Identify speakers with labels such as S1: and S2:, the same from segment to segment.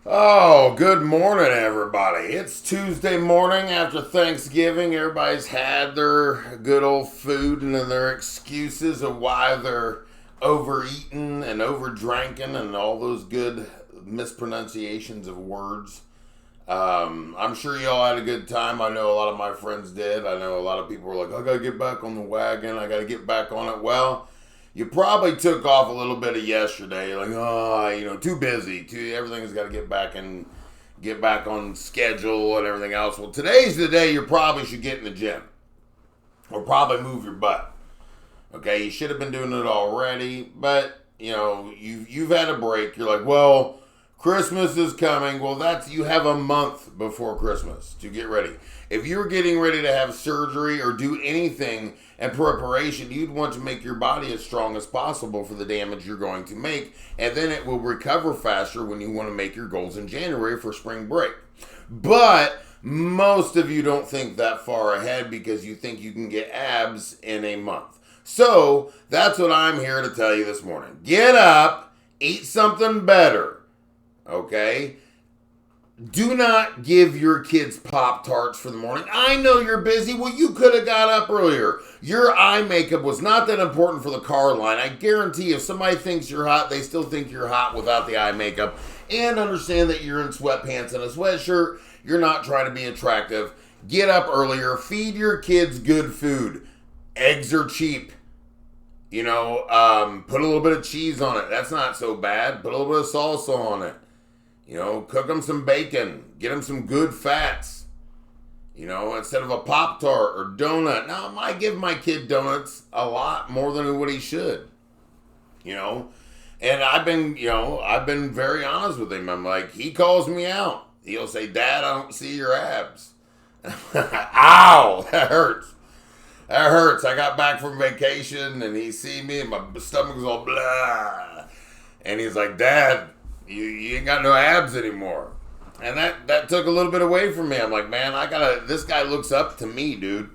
S1: Oh, good morning, everybody. It's Tuesday morning after Thanksgiving. Everybody's had their good old food and then their excuses of why they're overeating and overdrinking and all those good mispronunciations of words. I'm sure y'all had a good time. I know a lot of my friends did. I know a lot of people were like, I gotta get back on the wagon. I gotta get back on it. Well, you probably took off a little bit of yesterday, like, too busy. Everything's got to get back on schedule and everything else. Well, today's the day you probably should get in the gym or probably move your butt. Okay, you should have been doing it already, but you've had a break. You're like, well, Christmas is coming. Well, you have a month before Christmas to get ready. If you're getting ready to have surgery or do anything in preparation, you'd want to make your body as strong as possible for the damage you're going to make, and then it will recover faster when you want to make your goals in January for spring break. But most of you don't think that far ahead because you think you can get abs in a month. So that's what I'm here to tell you this morning. Get up, eat something better, okay? Do not give your kids Pop-Tarts for the morning. I know you're busy. Well, you could have got up earlier. Your eye makeup was not that important for the car line. I guarantee if somebody thinks you're hot, they still think you're hot without the eye makeup. And understand that you're in sweatpants and a sweatshirt. You're not trying to be attractive. Get up earlier. Feed your kids good food. Eggs are cheap. Put a little bit of cheese on it. That's not so bad. Put a little bit of salsa on it. Cook them some bacon. Get them some good fats. Instead of a Pop-Tart or donut. Now, I give my kid donuts a lot more than what he should. And I've been very honest with him. I'm like, he calls me out. He'll say, Dad, I don't see your abs. Ow, that hurts. That hurts. I got back from vacation and he see me and my stomach was all blah. And he's like, Dad, you ain't got no abs anymore. And that took a little bit away from me. I'm like, man, this guy looks up to me, dude.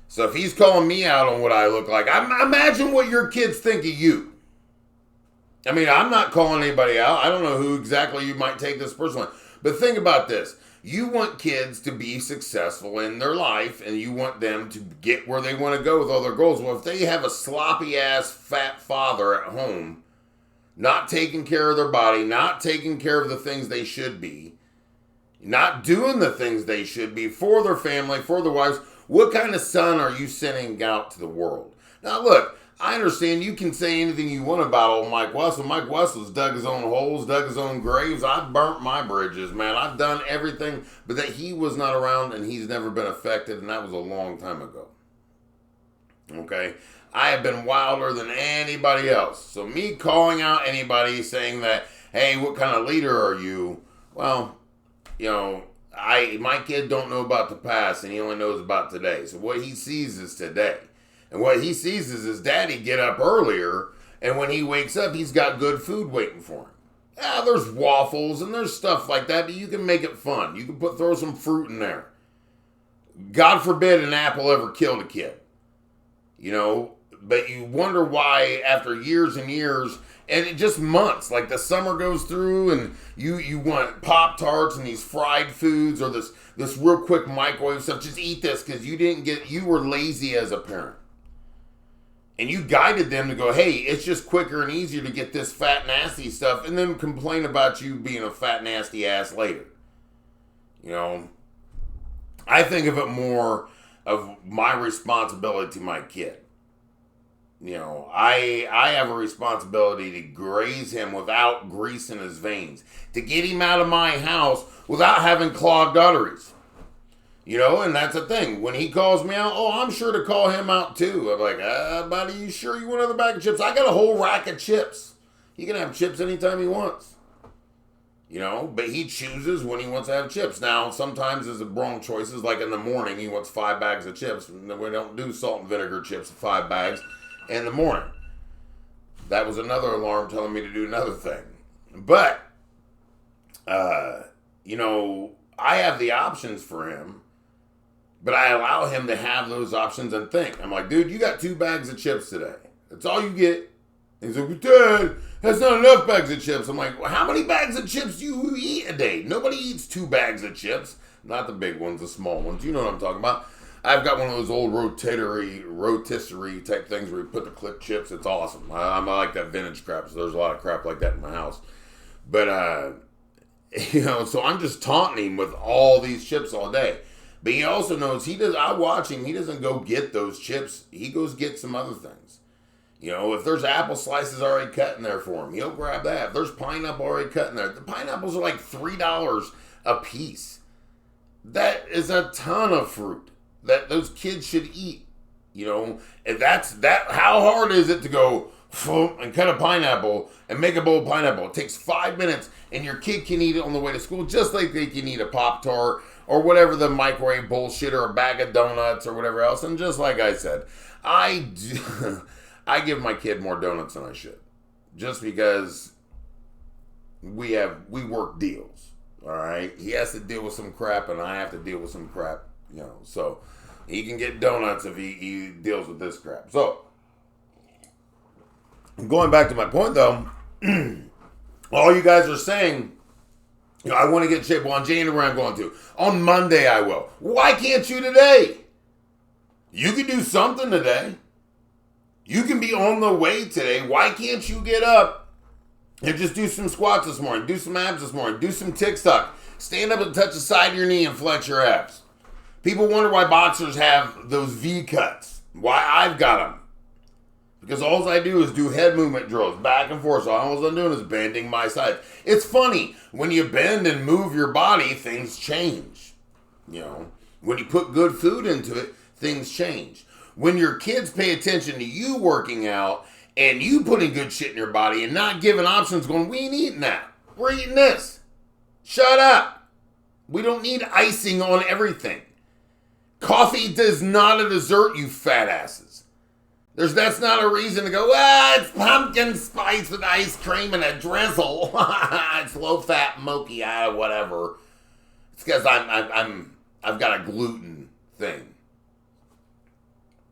S1: So if he's calling me out on what I look like, imagine what your kids think of you. I mean, I'm not calling anybody out. I don't know who exactly you might take this personally. But think about this. You want kids to be successful in their life, and you want them to get where they want to go with all their goals. Well, if they have a sloppy-ass fat father at home, not taking care of their body, not taking care of the things they should be, not doing the things they should be for their family, for their wives, what kind of son are you sending out to the world? Now, look, I understand you can say anything you want about old Mike Wessel. Mike Wessel's dug his own holes, dug his own graves. I've burnt my bridges, man. I've done everything, but that he was not around and he's never been affected, and that was a long time ago. Okay? I have been wilder than anybody else. So me calling out anybody saying that, hey, what kind of leader are you? Well, my kid don't know about the past and he only knows about today. So what he sees is today. And what he sees is his daddy get up earlier, and when he wakes up, he's got good food waiting for him. Yeah, there's waffles and there's stuff like that, but you can make it fun. You can throw some fruit in there. God forbid an apple ever killed a kid. But you wonder why after years and years, and it just months, like the summer goes through and you want Pop-Tarts and these fried foods or this real quick microwave stuff. Just eat this because you were lazy as a parent. And you guided them to go, hey, it's just quicker and easier to get this fat, nasty stuff and then complain about you being a fat, nasty ass later. I think of it more of my responsibility to my kid. I have a responsibility to graze him without greasing his veins, to get him out of my house without having clogged arteries. And that's the thing. When he calls me out, I'm sure to call him out too. I'm like, buddy, you sure you want another bag of chips? I got a whole rack of chips. He can have chips anytime he wants. But he chooses when he wants to have chips. Now, sometimes there's wrong choices. Like in the morning, he wants 5 bags of chips. We don't do salt and vinegar chips, 5 bags in the morning. That was another alarm telling me to do another thing. But, I have the options for him. But I allow him to have those options and think. I'm like, dude, you got 2 bags of chips today. That's all you get. He's like, Dad, that's not enough bags of chips. I'm like, well, how many bags of chips do you eat a day? Nobody eats 2 bags of chips. Not the big ones, the small ones. You know what I'm talking about. I've got one of those old rotisserie type things where you put the clip chips. It's awesome. I like that vintage crap, so there's a lot of crap like that in my house. But, so I'm just taunting him with all these chips all day. But he also knows I watch him, he doesn't go get those chips. He goes get some other things. If there's apple slices already cut in there for him, he'll grab that. If there's pineapple already cut in there, the pineapples are like $3 a piece. That is a ton of fruit that those kids should eat. And how hard is it to go and cut a pineapple and make a bowl of pineapple? It takes 5 minutes, and your kid can eat it on the way to school, just like they can eat a Pop-Tart or whatever the microwave bullshit, or a bag of donuts or whatever else. And just like I said, I give my kid more donuts than I should, just because we work deals. All right, he has to deal with some crap, and I have to deal with some crap. So he can get donuts if he deals with this crap. So going back to my point, though, all you guys are saying, I want to get in shape. Well, on January I'm going to. On Monday I will. Why can't you today? You can do something today. You can be on the way today. Why can't you get up and just do some squats this morning, do some abs this morning, do some tick-tock, stand up and touch the side of your knee and flex your abs? People wonder why boxers have those V cuts. Why I've got them. Because all I do is do head movement drills, back and forth. So all I'm doing is bending my sides. It's funny, when you bend and move your body, things change. When you put good food into it, things change. When your kids pay attention to you working out and you putting good shit in your body and not giving options, going, we ain't eating that. We're eating this. Shut up. We don't need icing on everything. Coffee is not a dessert, you fat asses. That's not a reason to go, it's pumpkin spice with ice cream and a drizzle. It's low fat mochi, whatever. It's because I've got a gluten thing.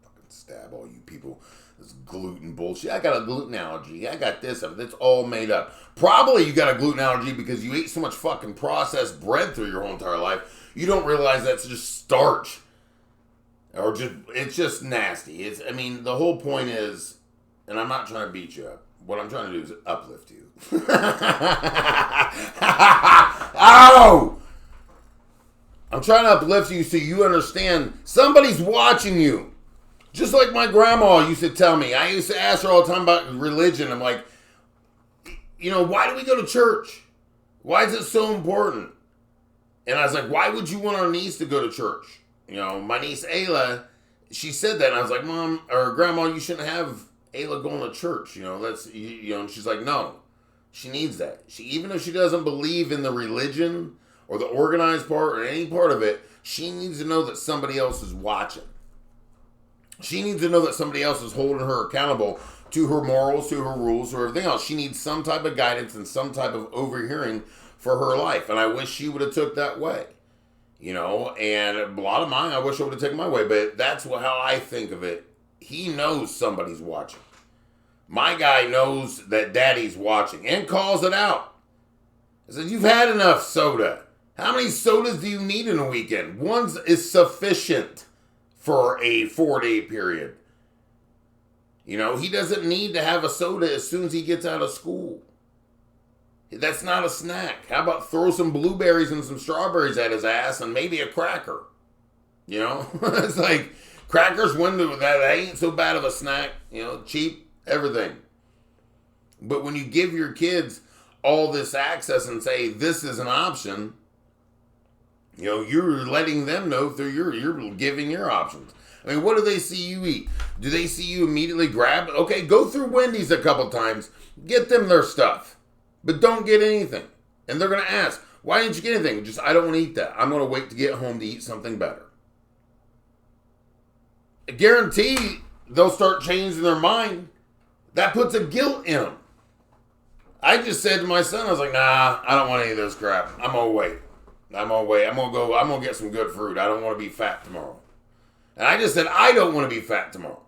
S1: Fucking stab all you people. This gluten bullshit. I got a gluten allergy. I got this. It's all made up. Probably you got a gluten allergy because you ate so much fucking processed bread through your whole entire life. You don't realize that's just starch. It's just nasty. The whole point is, and I'm not trying to beat you up. What I'm trying to do is uplift you. Ow! I'm trying to uplift you so you understand somebody's watching you. Just like my grandma used to tell me. I used to ask her all the time about religion. I'm like, why do we go to church? Why is it so important? And I was like, why would you want our niece to go to church? My niece Ayla, she said that, and I was like, Mom, or Grandma, you shouldn't have Ayla going to church. And she's like, no, she needs that. Even if she doesn't believe in the religion or the organized part or any part of it, she needs to know that somebody else is watching. She needs to know that somebody else is holding her accountable to her morals, to her rules, to everything else. She needs some type of guidance and some type of overhearing for her life. And I wish she would have took that way. And a lot of mine, I wish I would have taken my way, but that's how I think of it. He knows somebody's watching. My guy knows that daddy's watching and calls it out. I said, you've had enough soda. How many sodas do you need in a weekend? One is sufficient for a 4-day period. He doesn't need to have a soda as soon as he gets out of school. That's not a snack. How about throw some blueberries and some strawberries at his ass and maybe a cracker? It's like crackers, that ain't so bad of a snack. Cheap, everything. But when you give your kids all this access and say this is an option, you're letting them know through you're giving your options. What do they see you eat? Do they see you immediately grab? Okay, go through Wendy's a couple times. Get them their stuff. But don't get anything. And they're going to ask, why didn't you get anything? Just, I don't want to eat that. I'm going to wait to get home to eat something better. I guarantee they'll start changing their mind. That puts a guilt in them. I just said to my son, I was like, nah, I don't want any of this crap. I'm going to wait. I'm going to get some good fruit. I don't want to be fat tomorrow. And I just said, I don't want to be fat tomorrow.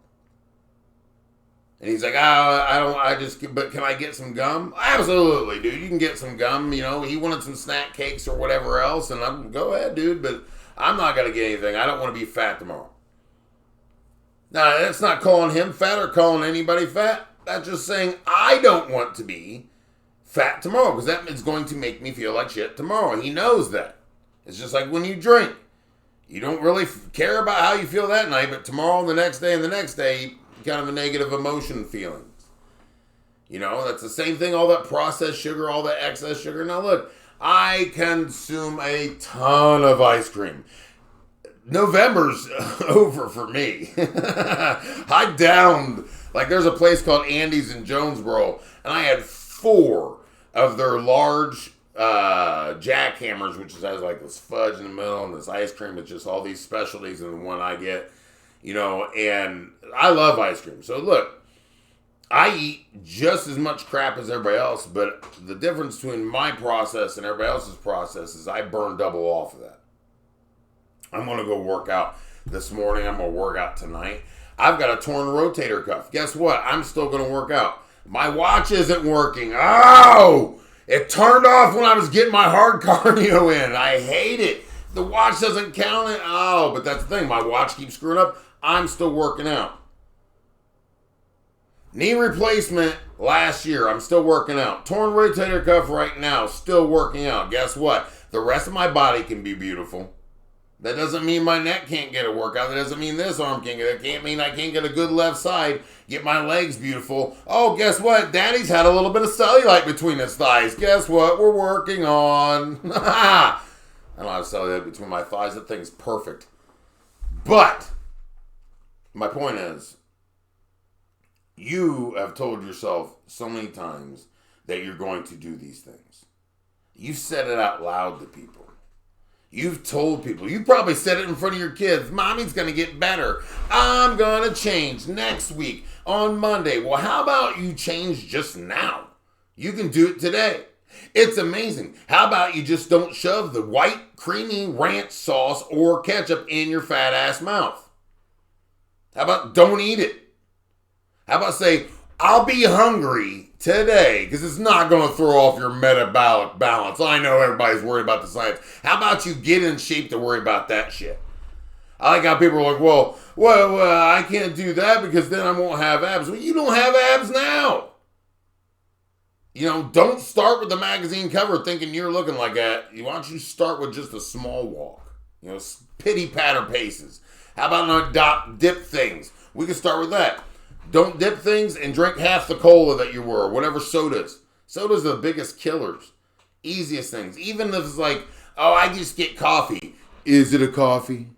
S1: And he's like, but can I get some gum? Absolutely, dude. You can get some gum. You know, he wanted some snack cakes or whatever else. And I'm, go ahead, dude. But I'm not going to get anything. I don't want to be fat tomorrow. Now, that's not calling him fat or calling anybody fat. That's just saying I don't want to be fat tomorrow because that is going to make me feel like shit tomorrow. And he knows that. It's just like when you drink. You don't really care about how you feel that night, but tomorrow and the next day, kind of a negative emotion feelings. You know, that's the same thing, all that processed sugar, all that excess sugar. Now look, I consume a ton of ice cream. November's over for me. I downed, like there's a place called Andy's in Jonesboro, and I had 4 of their large jackhammers, which has like this fudge in the middle and this ice cream with just all these specialties in the one I get. You know, and I love ice cream. So look, I eat just as much crap as everybody else, but the difference between my process and everybody else's process is I burn double off of that. I'm going to go work out this morning. I'm going to work out tonight. I've got a torn rotator cuff. Guess what? I'm still going to work out. My watch isn't working. Oh! It turned off when I was getting my hard cardio in. I hate it. The watch doesn't count it. Oh, but that's the thing. My watch keeps screwing up. I'm still working out. Knee replacement last year. I'm still working out. Torn rotator cuff right now. Still working out. Guess what? The rest of my body can be beautiful. That doesn't mean my neck can't get a workout. That doesn't mean this arm can't get it. That can't mean I can't get a good left side. Get my legs beautiful. Oh, guess what? Daddy's had a little bit of cellulite between his thighs. Guess what? We're working on. I don't have cellulite between my thighs. That thing's perfect. But my point is, you have told yourself so many times that you're going to do these things. You've said it out loud to people. You've told people. You probably said it in front of your kids. Mommy's going to get better. I'm going to change next week on Monday. Well, how about you change just now? You can do it today. It's amazing. How about you just don't shove the white, creamy ranch sauce or ketchup in your fat ass mouth? How about don't eat it? How about say, I'll be hungry today because it's not going to throw off your metabolic balance. I know everybody's worried about the science. How about you get in shape to worry about that shit? I like how people are like, well, I can't do that because then I won't have abs. Well, you don't have abs now. You know, don't start with the magazine cover thinking you're looking like that. Why don't you start with just a small walk? You know, pity patter paces. How about not dip things? We can start with that. Don't dip things and drink half the cola that you were, whatever sodas. Sodas are the biggest killers. Easiest things. Even if it's like, oh, I just get coffee. Is it a coffee?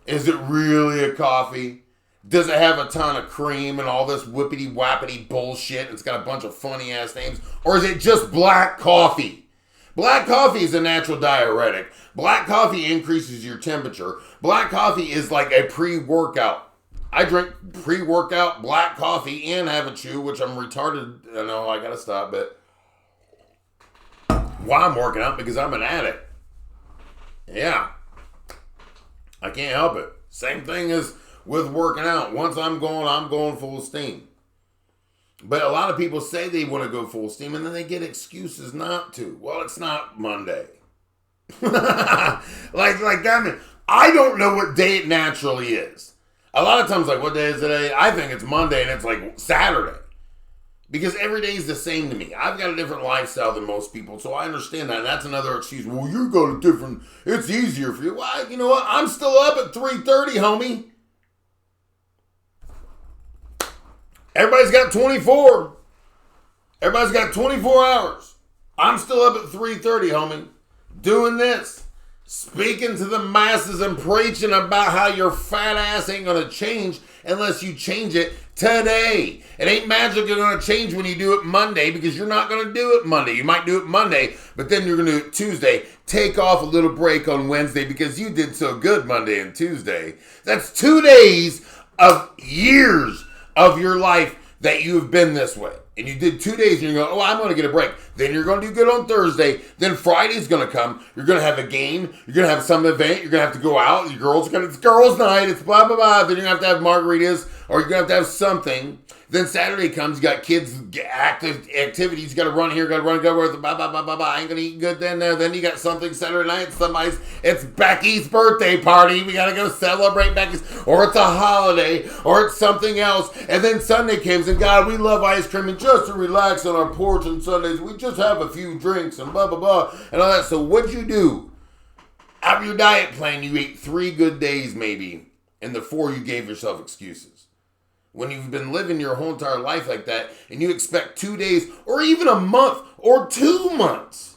S1: Is it really a coffee? Does it have a ton of cream and all this whippity-wappity bullshit? It's got a bunch of funny-ass names. Or is it just black coffee? Black coffee is a natural diuretic. Black coffee increases your temperature. Black coffee is like a pre-workout. I drink pre-workout black coffee and have a chew, which I'm retarded. I know I gotta stop, but why I'm working out? Because I'm an addict. Yeah. I can't help it. Same thing as with working out. Once I'm going full steam. But a lot of people say they want to go full steam and then they get excuses not to. Well, it's not Monday. like that. I don't know what day it naturally is. A lot of times, like, what day is today? I think it's Monday and it's like Saturday. Because every day is the same to me. I've got a different lifestyle than most people, so I understand that. And that's another excuse. Well, you go to different, it's easier for you. Well, you know what? I'm still up at 3:30, homie. Everybody's got 24. Everybody's got 24 hours. I'm still up at 3:30, homie. Doing this. Speaking to the masses and preaching about how your fat ass ain't going to change unless you change it today. It ain't magically going to change when you do it Monday because you're not going to do it Monday. You might do it Monday, but then you're going to do it Tuesday. Take off a little break on Wednesday because you did so good Monday and Tuesday. That's 2 days of years of your life that you have been this way. And you did 2 days and you're going, oh, I'm going to get a break. Then you're going to do good on Thursday. Then Friday's going to come. You're going to have a game. You're going to have some event. You're going to have to go out. It's girls' night. It's blah, blah, blah. Then you're going to have margaritas or you're going to have something. Then Saturday comes, you got kids, active activities, you got to run here, got to run, go, blah, blah, blah, blah, blah. I ain't going to eat good then. Then you got something Saturday night, it's Becky's birthday party. We got to go celebrate Becky's, or it's a holiday, or it's something else. And then Sunday comes, and God, we love ice cream, and just to relax on our porch on Sundays, we just have a few drinks and blah, blah, blah, and all that. So what'd you do? Out of your diet plan, you ate 3 good days maybe, and the 4 you gave yourself excuses. When you've been living your whole entire life like that, and you expect 2 days, or even a month, or 2 months.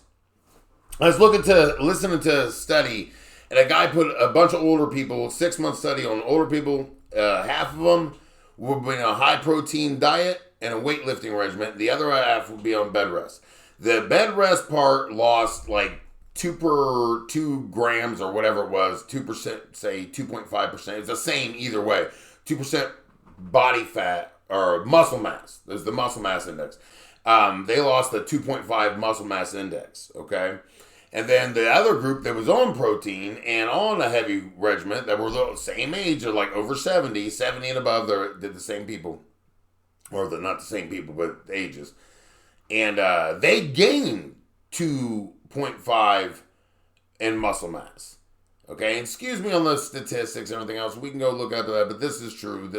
S1: I was listening to a study, and a guy put a bunch of older people, 6-month study on older people, half of them would be on a high protein diet and a weightlifting regimen. The other half would be on bed rest. The bed rest part lost like 2 grams or whatever it was, 2%, say 2.5%. It's the same either way. 2% body fat or muscle mass. There's the muscle mass index. They lost the 2.5 muscle mass index, okay? And then the other group that was on protein and on a heavy regimen that were the same age, or like over 70 and above, they're the same people. Or they're not the same people, but ages. And they gained 2.5 in muscle mass. Okay, excuse me on the statistics and everything else. We can go look up that, but this is true.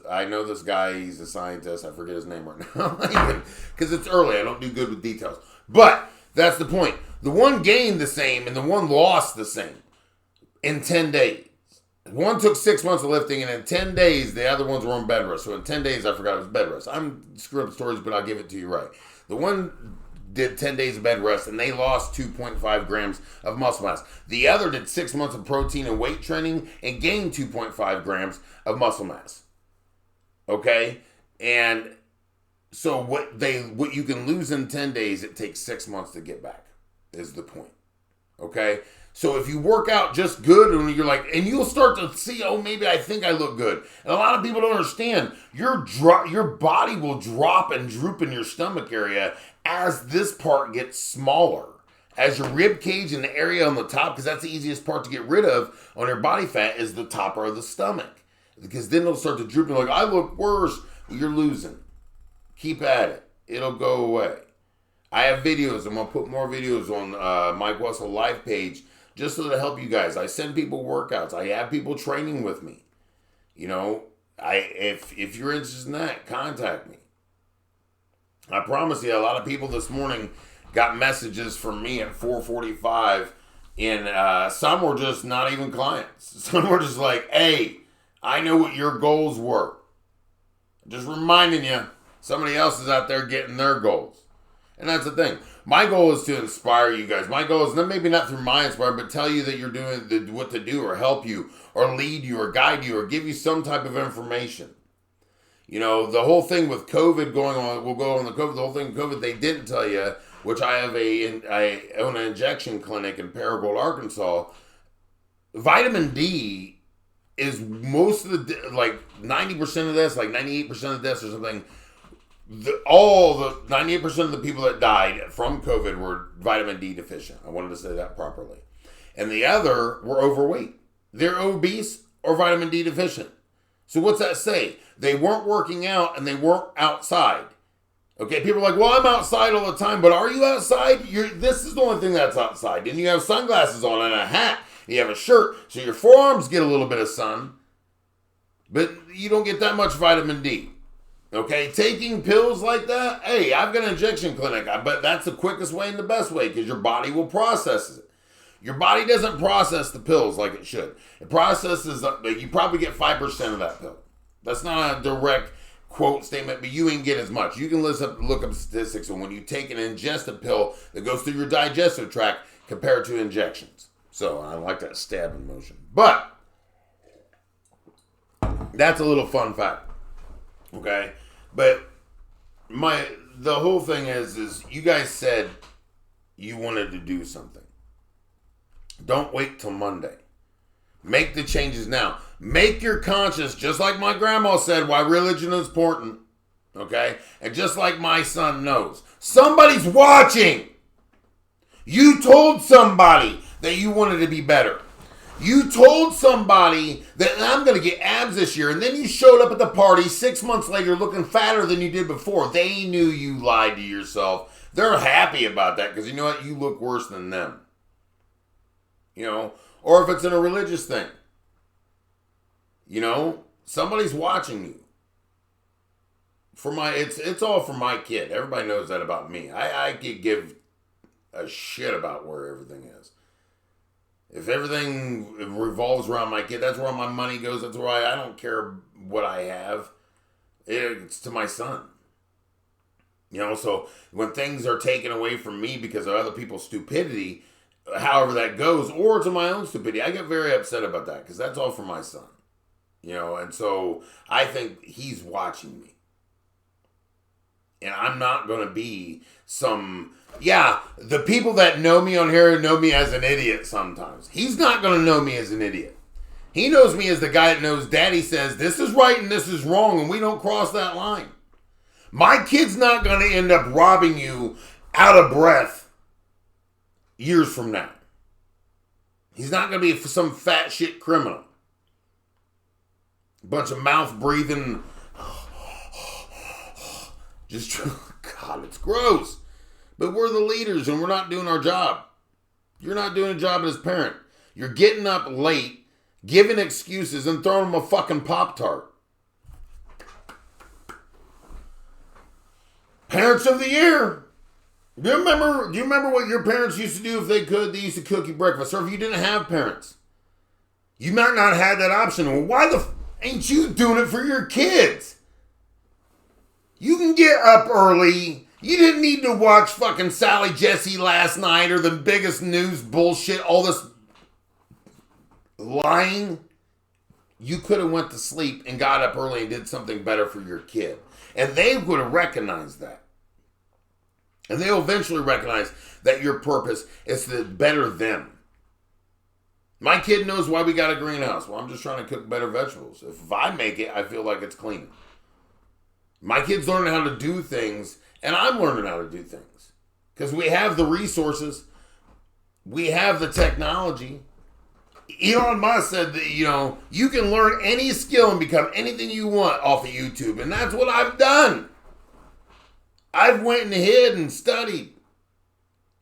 S1: I know this guy, he's a scientist. I forget his name right now. Because it's early. I don't do good with details. But that's the point. The one gained the same and the one lost the same in 10 days. One took 6 months of lifting, and in 10 days, the other ones were on bed rest. So in 10 days, I forgot it was bed rest. I'm screwing up stories, but I'll give it to you right. The one did 10 days of bed rest, and they lost 2.5 grams of muscle mass. The other did 6 months of protein and weight training and gained 2.5 grams of muscle mass. Okay? And so what you can lose in 10 days, it takes 6 months to get back, is the point. Okay? So if you work out just good, and you're like, and you'll start to see, oh, maybe I think I look good. And a lot of people don't understand, your body will drop and droop in your stomach area as this part gets smaller. As your rib cage and the area on the top, because that's the easiest part to get rid of on your body fat, is the top of the stomach. Because then it'll start to droop and like, I look worse. Well, you're losing. Keep at it. It'll go away. I have videos. I'm going to put more videos on Mike Wessel Live page just so to help you guys. I send people workouts. I have people training with me. You know, if you're interested in that, contact me. I promise you, a lot of people this morning got messages from me at 4:45, and some were just not even clients. Some were just like, hey, I know what your goals were. Just reminding you, somebody else is out there getting their goals. And that's the thing. My goal is to inspire you guys. My goal is maybe not through my inspire, but tell you that you're doing what to do, or help you, or lead you, or guide you, or give you some type of information. You know, the whole thing with COVID going on, we'll go on the whole thing with COVID, they didn't tell you, which I own an injection clinic in Paragould, Arkansas. Vitamin D is most of the, like 90% of this, like 98% of this or something. All the 98% of the people that died from COVID were vitamin D deficient. I wanted to say that properly. And the other were overweight. They're obese or vitamin D deficient. So what's that say? They weren't working out and they weren't outside. Okay, people are like, well, I'm outside all the time, but are you outside? This is the only thing that's outside. And you have sunglasses on and a hat. You have a shirt, so your forearms get a little bit of sun, but you don't get that much vitamin D. Okay, taking pills like that, hey, I've got an injection clinic, but that's the quickest way and the best way because your body will process it. Your body doesn't process the pills like it should. It processes, you probably get 5% of that pill. That's not a direct quote statement, but you ain't get as much. You can look up statistics on when you take an ingested pill that goes through your digestive tract compared to injections. So I like that stabbing motion. But that's a little fun fact. Okay? But the whole thing is you guys said you wanted to do something. Don't wait till Monday. Make the changes now. Make your conscience, just like my grandma said, why religion is important. Okay? And just like my son knows. Somebody's watching. You told somebody that you wanted to be better. You told somebody that I'm going to get abs this year, and then you showed up at the party 6 months later looking fatter than you did before. They knew you lied to yourself. They're happy about that because you know what? You look worse than them. You know? Or if it's in a religious thing. You know? Somebody's watching you. It's all for my kid. Everybody knows that about me. I could give a shit about where everything is. If everything revolves around my kid, that's where my money goes. That's why I don't care what I have. It's to my son. You know, so when things are taken away from me because of other people's stupidity, however that goes, or to my own stupidity, I get very upset about that because that's all for my son. You know, and so I think he's watching me. And I'm not going to be the people that know me on here know me as an idiot sometimes. He's not going to know me as an idiot. He knows me as the guy that knows Daddy says this is right and this is wrong and we don't cross that line. My kid's not going to end up robbing you out of breath years from now. He's not going to be some fat shit criminal. A bunch of mouth breathing. God, it's gross. But we're the leaders and we're not doing our job. You're not doing a job as a parent. You're getting up late, giving excuses, and throwing them a fucking Pop-Tart. Parents of the Year. Do you remember what your parents used to do if they could? They used to cook you breakfast. Or if you didn't have parents. You might not have had that option. Well, why the ain't you doing it for your kids? You can get up early. You didn't need to watch fucking Sally Jesse last night or the biggest news bullshit, all this lying. You could have went to sleep and got up early and did something better for your kid. And they would have recognized that. And they'll eventually recognize that your purpose is to better them. My kid knows why we got a greenhouse. Well, I'm just trying to cook better vegetables. If I make it, I feel like it's cleaner. My kid's learning how to do things, and I'm learning how to do things. Because we have the resources. We have the technology. Elon Musk said that, you can learn any skill and become anything you want off of YouTube. And that's what I've done. I've went and hid and studied.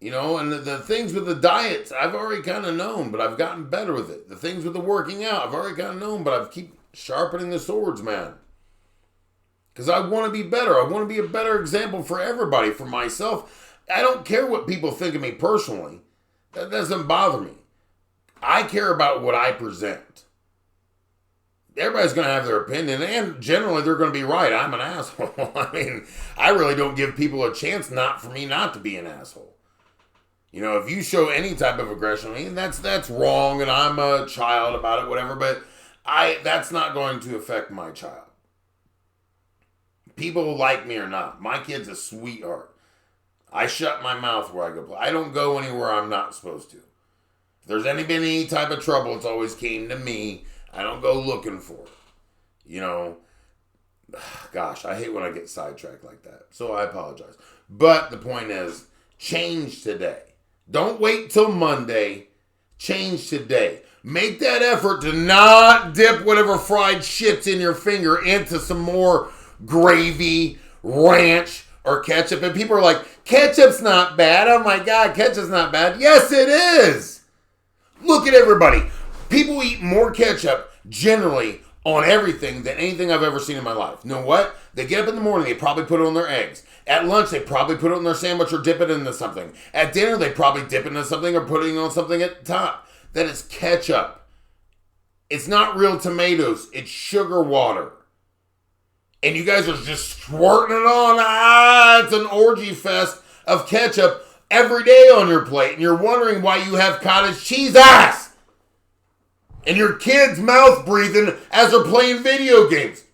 S1: And the things with the diets, I've already kind of known, but I've gotten better with it. The things with the working out, I've already kind of known, but I've keep sharpening the swords, man. Because I want to be better. I want to be a better example for everybody, for myself. I don't care what people think of me personally. That doesn't bother me. I care about what I present. Everybody's going to have their opinion, and generally they're going to be right. I'm an asshole. I really don't give people a chance for me not to be an asshole. If you show any type of aggression, that's wrong, and I'm a child about it, whatever, but that's not going to affect my child. People like me or not. My kid's a sweetheart. I shut my mouth where I go play. I don't go anywhere I'm not supposed to. If there's been any type of trouble, it's always came to me. I don't go looking for it. Gosh, I hate when I get sidetracked like that. So I apologize. But the point is, change today. Don't wait till Monday. Change today. Make that effort to not dip whatever fried shit's in your finger into some more gravy, ranch, or ketchup. And people are like, ketchup's not bad. Oh my God, ketchup's not bad. Yes, it is. Look at everybody. People eat more ketchup generally on everything than anything I've ever seen in my life. You know what? They get up in the morning, they probably put it on their eggs. At lunch, they probably put it on their sandwich or dip it into something. At dinner, they probably dip it into something or put it on something at the top. That is ketchup. It's not real tomatoes. It's sugar water. And you guys are just squirting it on. It's an orgy fest of ketchup every day on your plate. And you're wondering why you have cottage cheese ass. And your kids mouth breathing as they're playing video games.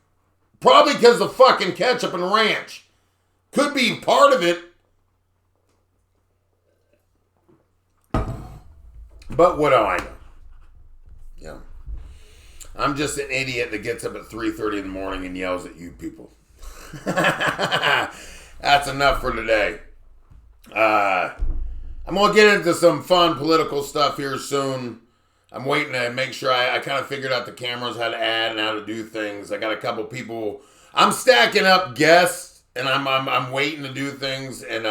S1: Probably because of fucking ketchup and ranch. Could be part of it. But what do I know? Yeah. I'm just an idiot that gets up at 3:30 in the morning and yells at you people. That's enough for today. I'm going to get into some fun political stuff here soon. I'm waiting to make sure I kind of figured out the cameras, how to add and how to do things. I got a couple people. I'm stacking up guests, and I'm waiting to do things. And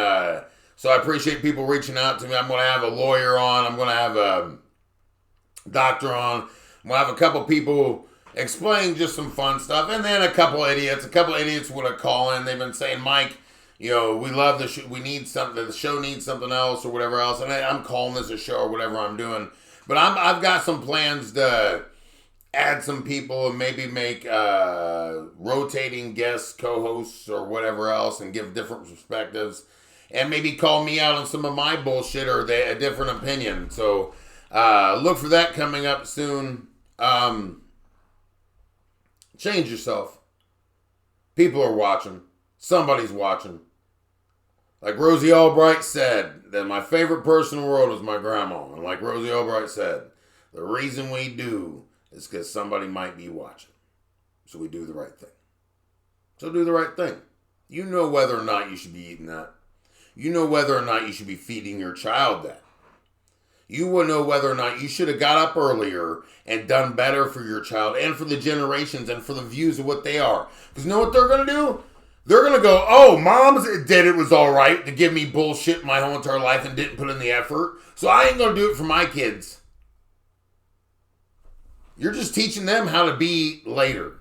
S1: so I appreciate people reaching out to me. I'm going to have a lawyer on. I'm going to have a doctor on. I'm going to have a couple people explain just some fun stuff. And then a couple idiots. A couple idiots would have called in. They've been saying, Mike, you know, we love the show. We need something. The show needs something else or whatever else. And I'm calling this a show or whatever I'm doing. But I've got some plans to add some people and maybe make rotating guest co-hosts or whatever else and give different perspectives. And maybe call me out on some of my bullshit or a different opinion. So look for that coming up soon. Change yourself. People are watching. Somebody's watching. Like Rosie Albright said, that my favorite person in the world is my grandma. And like Rosie Albright said, the reason we do is because somebody might be watching. So we do the right thing. So do the right thing. You know whether or not you should be eating that. You know whether or not you should be feeding your child that. You will know whether or not you should have got up earlier and done better for your child and for the generations and for the views of what they are. Because you know what they're going to do? They're going to go, oh, mom's did it was all right to give me bullshit my whole entire life and didn't put in the effort. So I ain't going to do it for my kids. You're just teaching them how to be later.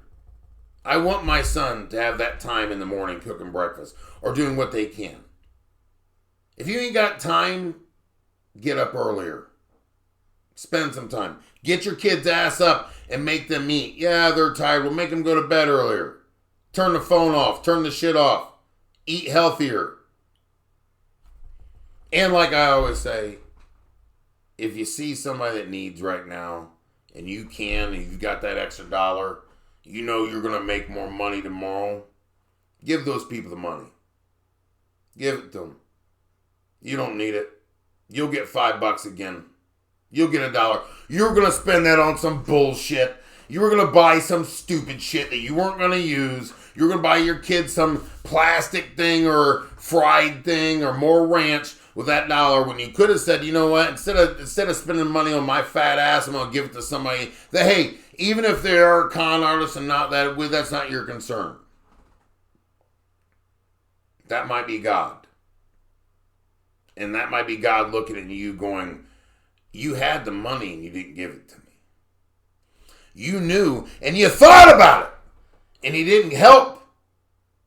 S1: I want my son to have that time in the morning cooking breakfast or doing what they can. If you ain't got time, get up earlier. Spend some time. Get your kids' ass up and make them eat. Yeah, they're tired. We'll make them go to bed earlier. Turn the phone off. Turn the shit off. Eat healthier. And like I always say, if you see somebody that needs right now, and you can, and you've got that extra dollar, you know you're going to make more money tomorrow, give those people the money. Give it to them. You don't need it. You'll get $5 again. You'll get $1. You're going to spend that on some bullshit. You were going to buy some stupid shit that you weren't going to use. You were going to buy your kids some plastic thing or fried thing or more ranch with that $1 when you could have said, you know what, instead of spending money on my fat ass, I'm going to give it to somebody that, hey, even if they are con artists and not that's not your concern. That might be God. And that might be God looking at you going, you had the money and you didn't give it to me. You knew and you thought about it and he didn't help.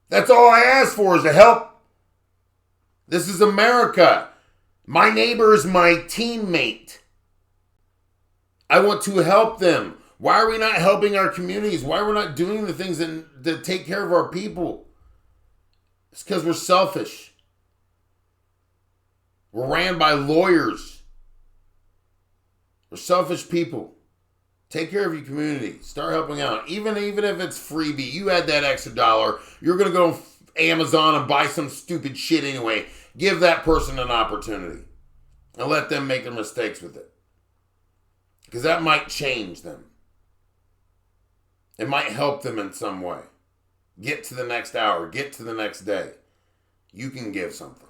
S1: That's all I asked for is to help. This is America. My neighbor is my teammate. I want to help them. Why are we not helping our communities? Why are we not doing the things that take care of our people? It's because we're selfish. We're ran by lawyers. We're selfish people. Take care of your community. Start helping out. Even if it's freebie, you had that extra $1. You're going to go on Amazon and buy some stupid shit anyway. Give that person an opportunity. And let them make their mistakes with it. Because that might change them. It might help them in some way. Get to the next hour. Get to the next day. You can give something.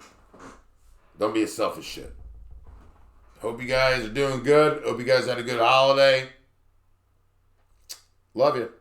S1: Don't be a selfish shit. Hope you guys are doing good. Hope you guys had a good holiday. Love you.